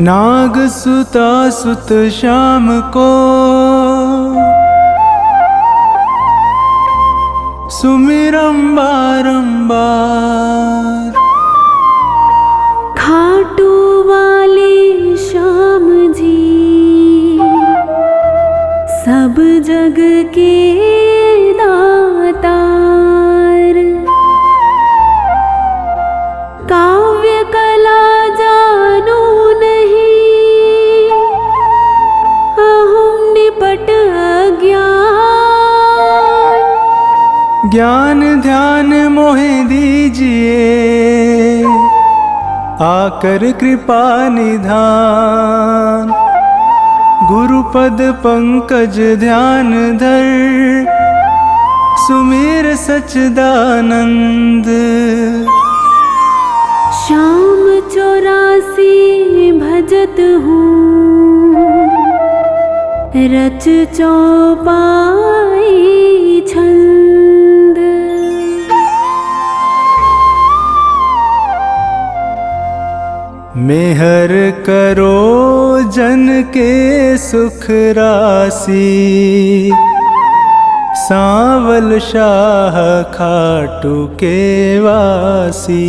नाग सुता सुत श्याम को सुमिरम बारंबार। खाटू वाले श्याम जी सब जग के दातार। काव्य कला जानो नहीं अहम निपट अज्ञान। ज्ञान ध्यान मोहे दीजिए आकर कृपा निधान। गुरुपद पंकज ध्यान धर सुमिर सच्चिदानंद। श्याम 84 भजत हूँ रच चौपाई छंद। मेहर करो जन के सुख राशि सांवल शाह खाटू के वासी।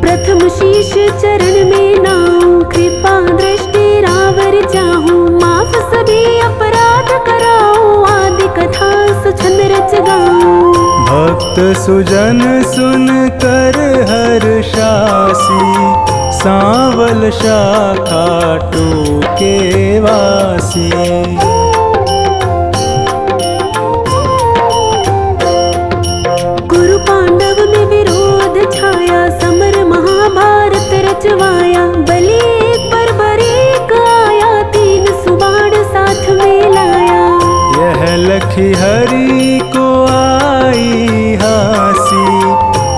प्रथम शीश चरण में नाऊं कृपा दृष्टि रावर चाहूं। माफ सभी अपराध कराऊं आदि कथा सुछंद रच गाऊं। भक्त सुजन सुन कर हर्षासी सांवल शाह खाटू के वासी। कुरु पांडव में विरोध छाया समर महाभारत रचवाया। बलि एक पर बरीक आया तीन सुबाण साथ में लाया। यह लखी हरि को आई हासी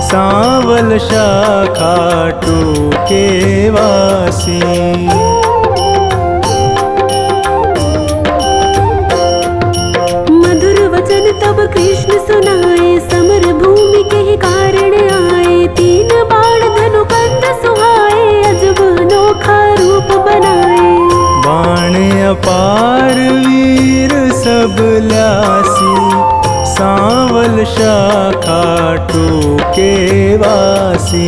सांवल शाह खाटू के वासी। मधुर वचन तब कृष्ण सुनाए समर भूमि के ही कारण आए। तीन बाण धनु कंध सुहाए अजब अनोखा रूप बनाए। बाण अपार वीर सब ल्यासी सांवल शाह खाटू के वासी।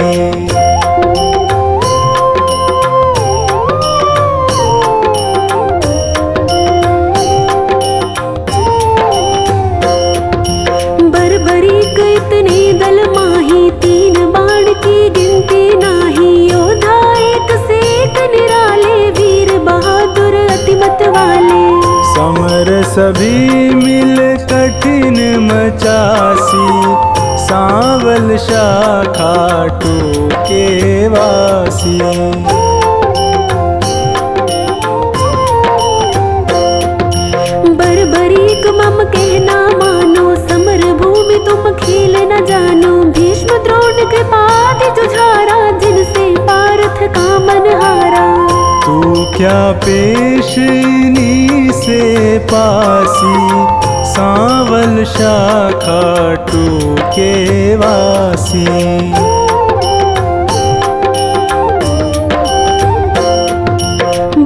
बरबरीक इतने दल माही तीन बाण की गिनती नाही। योद्धा एक से एक निराले वीर बहादुर अतिमत वाले। समर सभी मिल कठिन मचासी सांवल शाह खाटू के वासी। बरबरीक मम कहना मानो समर भूमि तुम खेल न जानो। भीष्म द्रोण कृपादि जुझारा जिनसे पार्थ का मन हारा। तू क्या पेशनी से पासी सांवल शाह खाटू के वासी।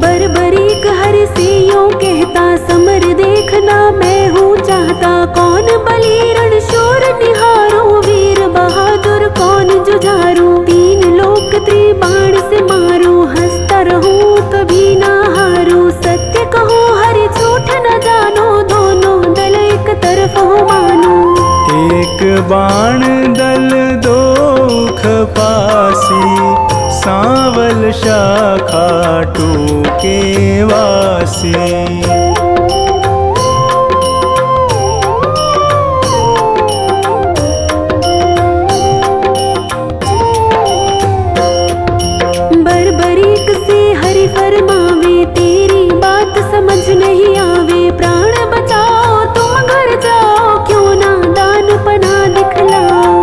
बरबरीक हरि से यूं कहता समर देखना मैं हूँ चाहता। कौन बलि रण शूर निहारो वीर बहादुर कौन जुझारू। तीन लोक त्रिबाण से मारू हंसता रहूं कभी ना हारू। सत्य कहो हरि झूठ न जानो दोनों दल एक तरफ हो मानो। एक बाण दल दो खपासी सांवल शाह खाटू के वासी। बरबरीक से हरि फरमावे तेरी बात समझ नहीं आवे। प्राण बचाओ तुम घर जाओ क्यों ना दान पना दिखलाओ।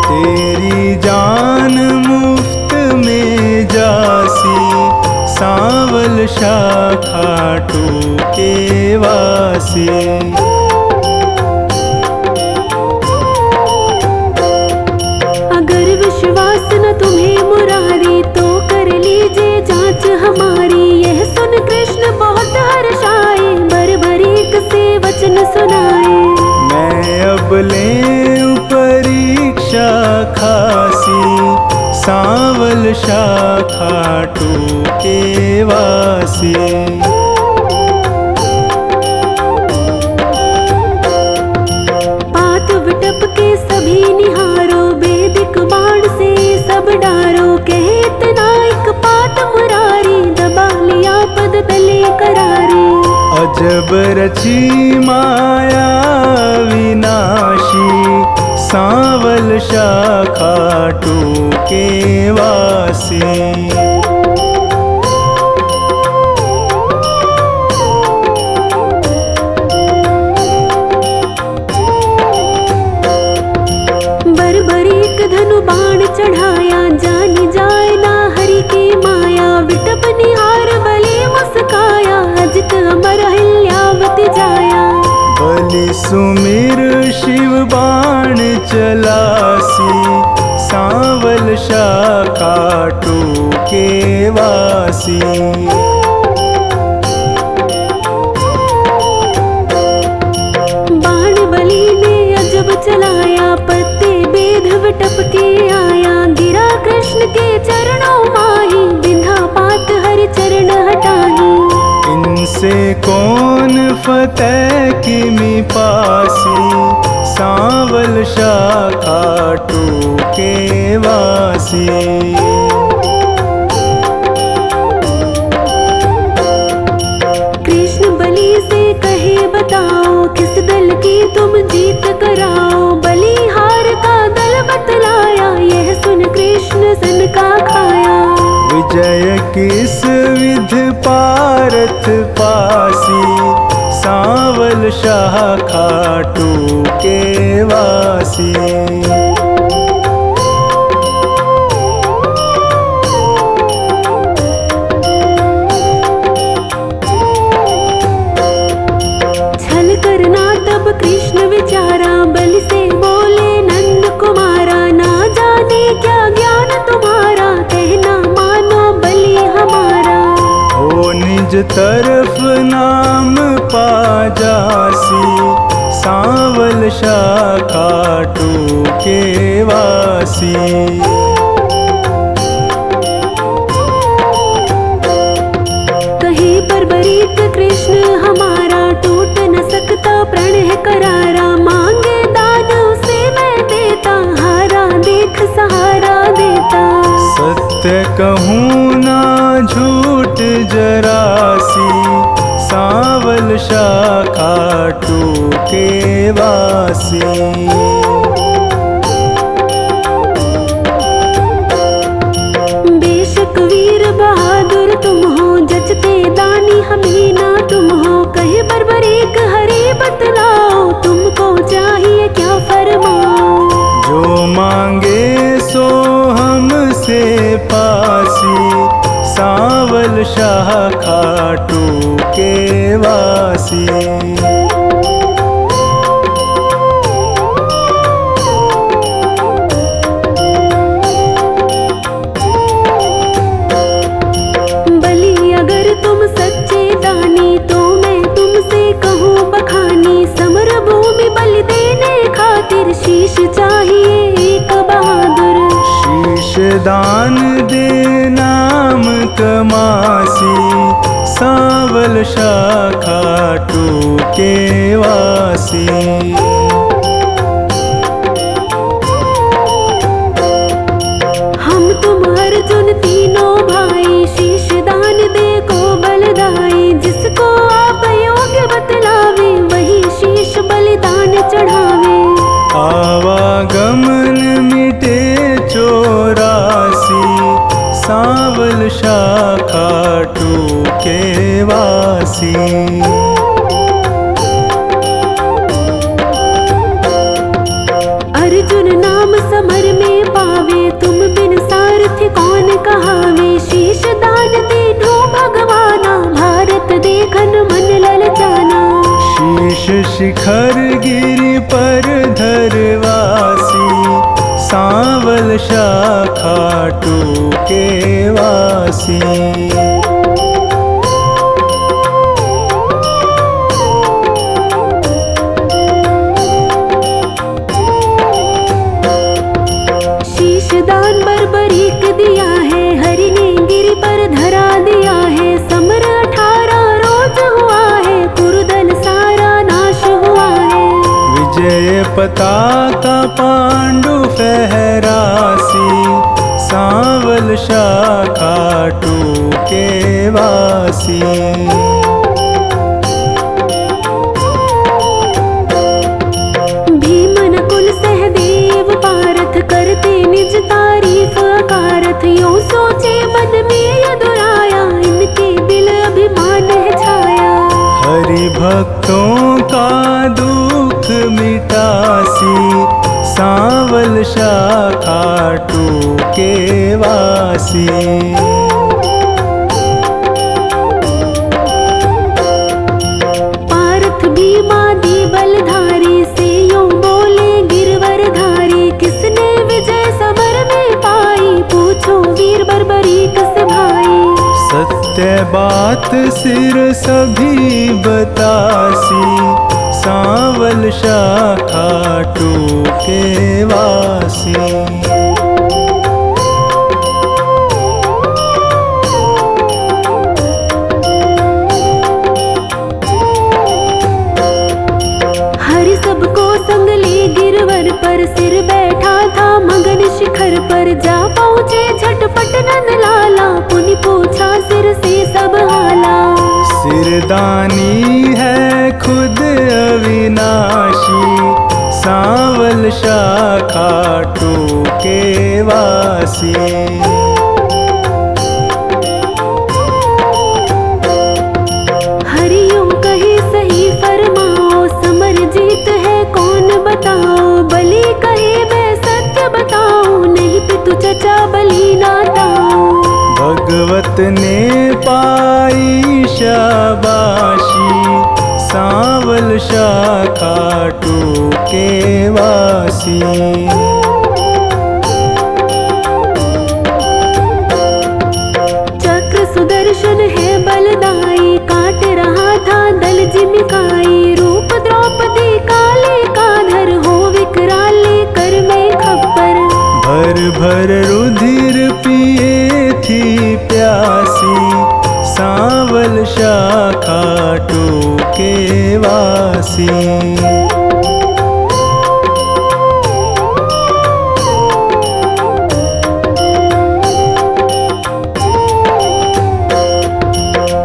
तेरी जान मुफ्त में जासी सांवल शाखा टूके वासी। अगर विश्वास न तुम्हें मुरारी तो कर लीजिए जांच हमारी। यह सुन कृष्ण बहुत हर्षाए, बरबरीक से वचन सुनाए। मैं अब लें परीक्षा खासी, सांवल शाखा टूके वासी। पात विटप के सभी निहारो, वैदिक बाण से सब डारो। कहे इतना एक पात मुरारी, दबा लिया पद तले करारे। अजब रची माया विनाशी, सांवल शाखा टूके वासी। बरबरीक धनु बाण चढ़ाया, जानी जाए ना हरि की माया। विटप निहार बलि मुस्काया, अजित अमर हिल्यावति जाया। बलि सुमिर शिव बाण चलासी, सांवल शाखा टूके वासी। बाण बलि ने अजब चलाया, पत्ते बेध विटप के आया। गिरा कृष्ण के चरणों माही, बिंधा पात हरि चरण हटाही। इनसे कौन फतेह किमि पासी, सांवल शाखा टूके वासी। कृष्ण बलि से कहे बताओ, किस दल की तुम जीत कराओ। बलिहार का दल बतलाया, यह सुन कृष्ण सन का खाया। विजय किस विध पारथ पासी, सांवल शाखा टूके वासी। छल करना तब कृष्ण विचारा, बलि से बोले नंद कुमारा। ना जाने क्या ज्ञान तुम्हारा, कहना मानो बलि हमारा। हो निज तरफ नाम पा जासी, सांवल शाखा टूके वासी। कहे बरबरीक कृष्ण हमारा, टूट न सकता प्रण है करारा। मांगे दान उसे मैं देता, हारा देख सहारा देता। सत्य कहूँ ना झूठ जरासी, सांवल शाखा टूके वासी। बेशक वीर बहादुर तुम हो, जचते दानी हमें ना तुम हो। कहे बरबरीक हरि बतलाओ, तुमको चाहिए क्या फरमाओ। जो मांगे सो हमसे पासी, सांवल शाखा टूके वासी। बलि अगर तुम सच्चे दानी, तो मैं तुमसे कहूँ बखानी। समर भूमि बलि देने खातिर, शीश चाहिए एक बहादुर। शीश दान दे नाम कमासी, सांवल शाखा टूके वासी। हम तुम अर्जुन तीनों भाई, शीश दान दे को बलदाई। जिसको आप योग्य बतलावे, वही शीश बलिदान चढ़ावे। आवागमन मिटे चौरासी, सांवल शाखा टूके वासी। अर्जुन नाम समर में पावे, तुम बिन सारथी कौन कहावे। शीश दान तीनों के वासी। दान बर्बरीक दिया है, हरि ने गिरि पर धरा दिया है। समर 18 रोज हुआ है, कुरुदल सारा नाश हुआ है। विजय पताका पांडु फहरासी, सांवल शाखा टूके वासी। करते निज तारीफ अकारथ, यूं सोचे मन में यदुराया, इनके दिल अभिमान है छाया। हरि भक्तों का दुख मिटासी, सांवल शाखा टूके वासी। पार्थ भीमादि बलधारी से यूं बोले गिरवर धारी, किसने विजय समर में पाई, पूछो वीर बर्बरीक से भाई। सत्य बात सिर सभी बतासी, सांवल शाखा टूके वासी। पर सिर बैठा था मगन शिखर पर, जा पहुँचे झटपट नंद लाला, पुनि पूछा सिर से सब हाला। सिरदानी है खुद अविनाशी, सांवल शाखा टूके वासी। हरियों कहे सही फरमाओ, समर जीत है कौन बताओ। बलि कहे मैं सत्य बताऊं, नहीं पितु चचा बलि नाताऊं। भगवत ने पाई शाबाशी, सांवल शाखा टूके वासी। चक्र सुदर्शन है बलदाई, काट रहा था दल जिमिकाई। रूप द्रौपदी काले का धर, हो विकराले कर में खप्पर। भर भर रुधिर पिए थी प्यासी, सांवल शाखा टूके वासी।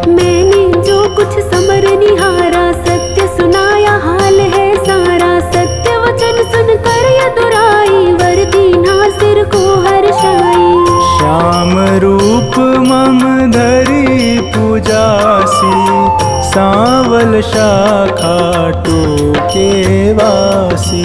मैंने जो कुछ समर निहारा, सत्य सुनाया हाल है सारा। सत्य वचन सुनकर यदुराई, वर दीना सिर को हर्षाई। श्याम रूप मम धरी पूजासी, सांवल शाखा टूके वासी।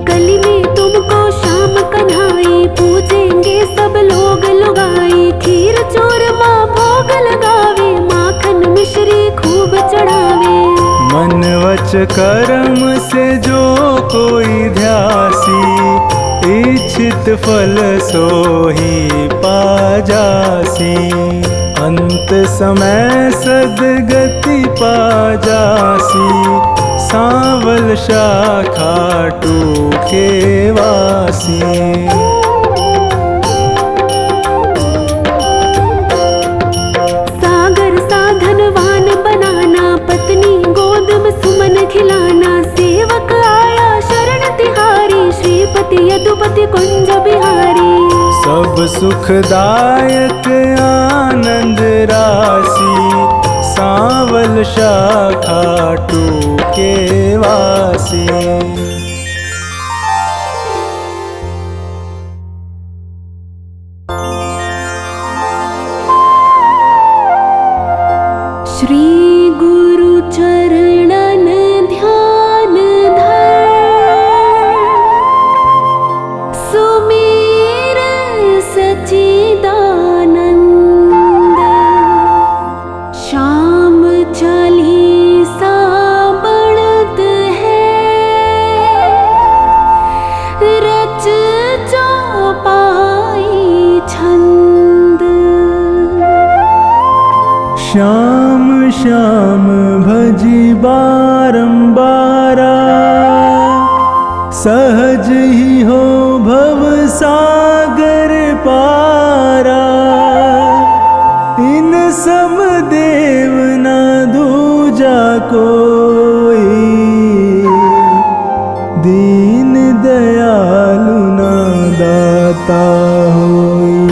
कली में तुमको श्याम कन्हाई, पूजेंगे सब लोग लुगाई। खीर चूरमा भोग लगावे, माखन मिश्री खूब चढ़ावे। मन वच कर्म से जो कोई ध्यासी, इच्छित फल सोही पाजासी। अंत समय सदगति पाजासी, सांवल शाखा टूके वासी। सागर साधनवान बनाना, पत्नी गोद में सुमन खिलाना। सेवक आया शरण तिहारी, श्रीपति यदुपति कुंज बिहारी। सब सुखदायक आनंद राशि, सांवल शाखा टूके वासी। श्री गुरु चरणन ध्यान धर, सुमेर सच्चिदानंद। श्याम चालीसा बढ़त है, श्याम भजी बारंबारा, सहज ही हो भव सागर पारा। इन सम देव न दूजा कोई, दीन दयालु न दाता होई।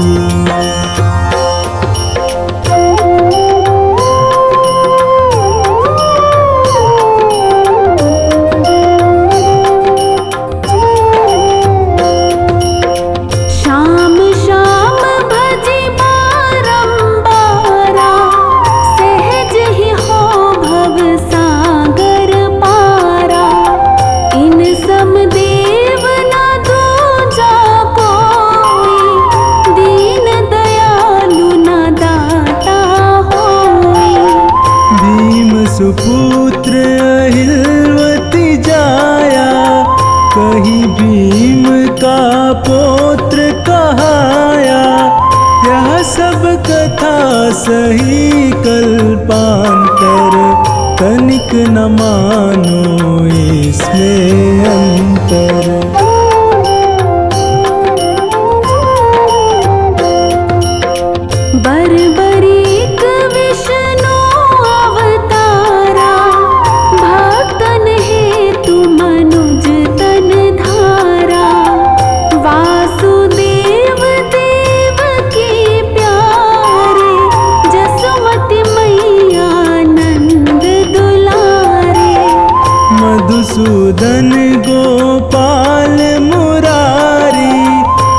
श्याम श्याम भजी बारंबारा, सहज ही हो भव सागर पारा। इन सम देव न दूजा कोई, दीन दयालु न दाता होई। भीम सुपुत्र अहिलवती जाया, कहीं भीम का पुत्र कहाया। यह सब कथा सही कल्पांतर, तनिक न मानो इसमें अंतर। बरबरीक विष्णु अवतारा, भक्तन हेतु मनुज तन धारा। वासुदेव देव के प्यारे, जसुमति मैया नंद दुलारे। मधुसूदन गोपाल मुरारी,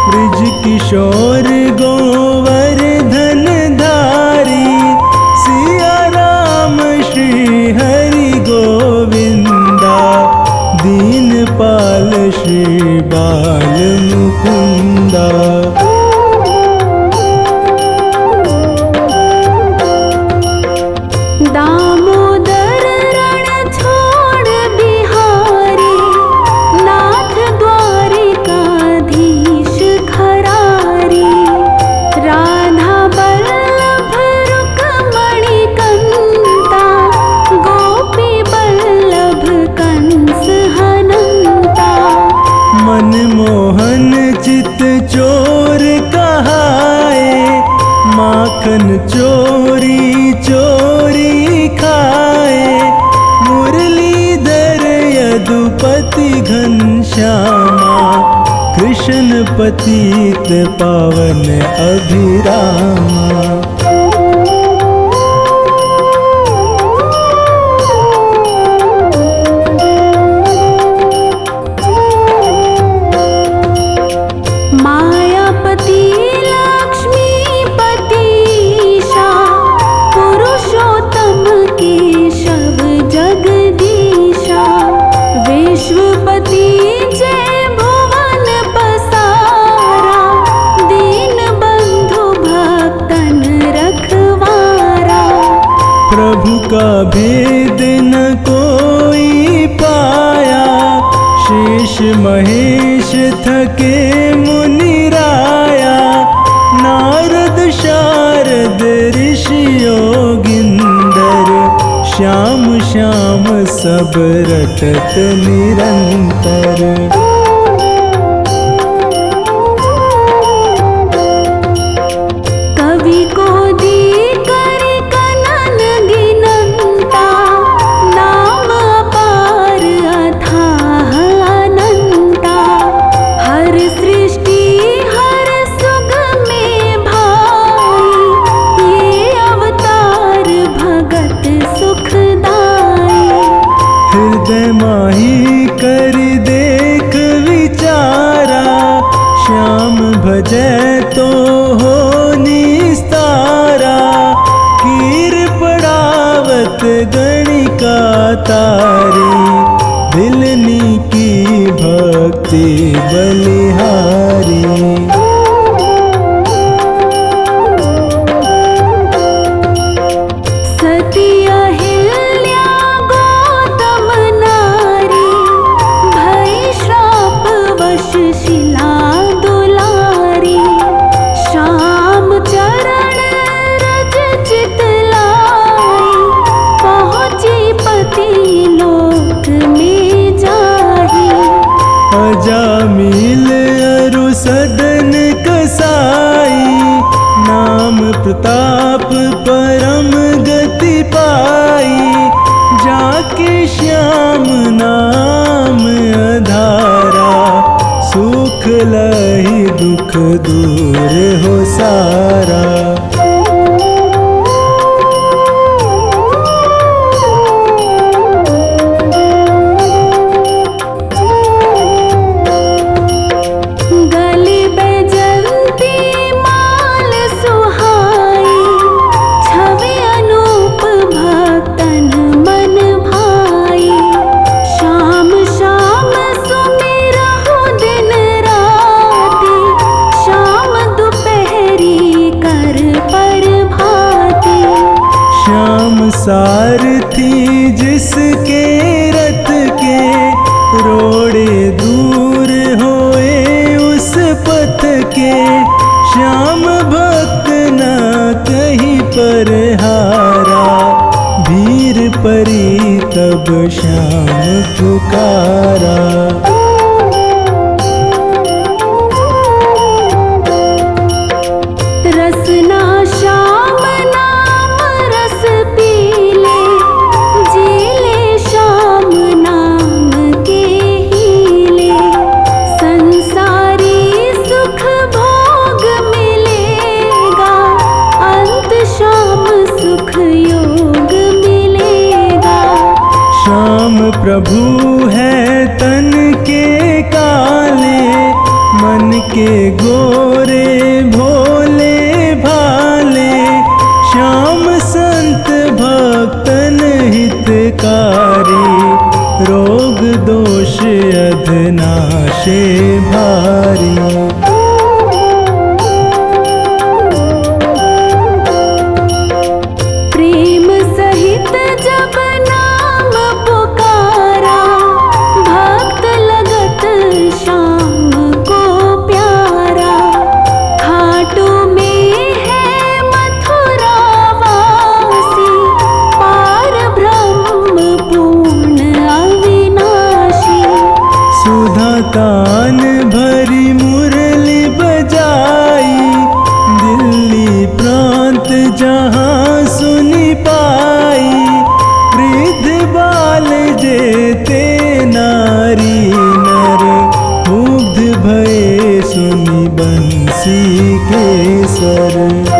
ब्रज किशोर गोवर्धन धारी। सिया राम श्री हरि गोविंदा, दीनपाल श्री बाल मुकुंदा। दामोदर रण छोड़ बिहारी, नाथ द्वारिकाधीश खरारी। राधा बल्लभ रुक्मणी कंता, गोपी बल्लभ कंस हनंता। मनमोहन चित चोर कहाए, माखन चोरी चोरी खाए। मुरलीधर यदुपति घनश्यामा, कृष्ण पतित पावन अभिरामा। मायापति लक्ष्मीपतीशा, पुरुषोत्तम केशव जगदीशा। विश्वपति जय भुवन पसारा, दीन बंधु भक्तन रखवारा। प्रभु का भेद न कोई पाया, शेष महेश थके मुनिराया। नारद शारद ऋषि योगिंदर, श्याम श्याम सब रटत निरंतर। कवि को दी कर कनन गिनंता, नाम अपार अथाह अनंता। हर सृष्टि हर सुग में भाई, ये अवतार भगत सुखदाई। हृदय माही कर देख विचारा, श्याम भजै तो हो निस्तारा। कीर पड़ावत गणिका तारी, दिलनी की भक्ति बलिहारी। सती अहिल्या गौतम नारी, भई श्राप वश शिला दुलारी। श्याम चरण रज चित लाई, सदन कसाई, नाम प्रताप परम गति पाई। जाके श्याम नाम आधारा, सुख लहि दुख दूर हो सारा। सारथी जिसके रथ के, रोड़े दूर होए उस पथ के। श्याम भक्त न कहीं पर हारा, भीर परी तब श्याम पुकारा। रसना श्याम नाम रस पीले, जीले श्याम नाम के हीले। संसारी सुख भोग मिलेगा, अंत श्याम सुख योग मिलेगा। श्याम प्रभु है तन के काले, मन के गोरे भोले भाले। श्याम संत भक्तन हितकारी, रोग दोष अधनाशे भारी। प्रेम सहित जब नाम पुकारा, भक्त लगत श्याम को प्यारा। खाटू में है मथुरा वासी, पार ब्रह्म पूर्ण अविनाशी। सुधा कान भरी मुरली बजाई, दिल्ली प्रांत जहाँ सुनी पाई। वृद्ध बाल जेते नारी नर, मुग्ध भये सुनी बंसी के स्वर।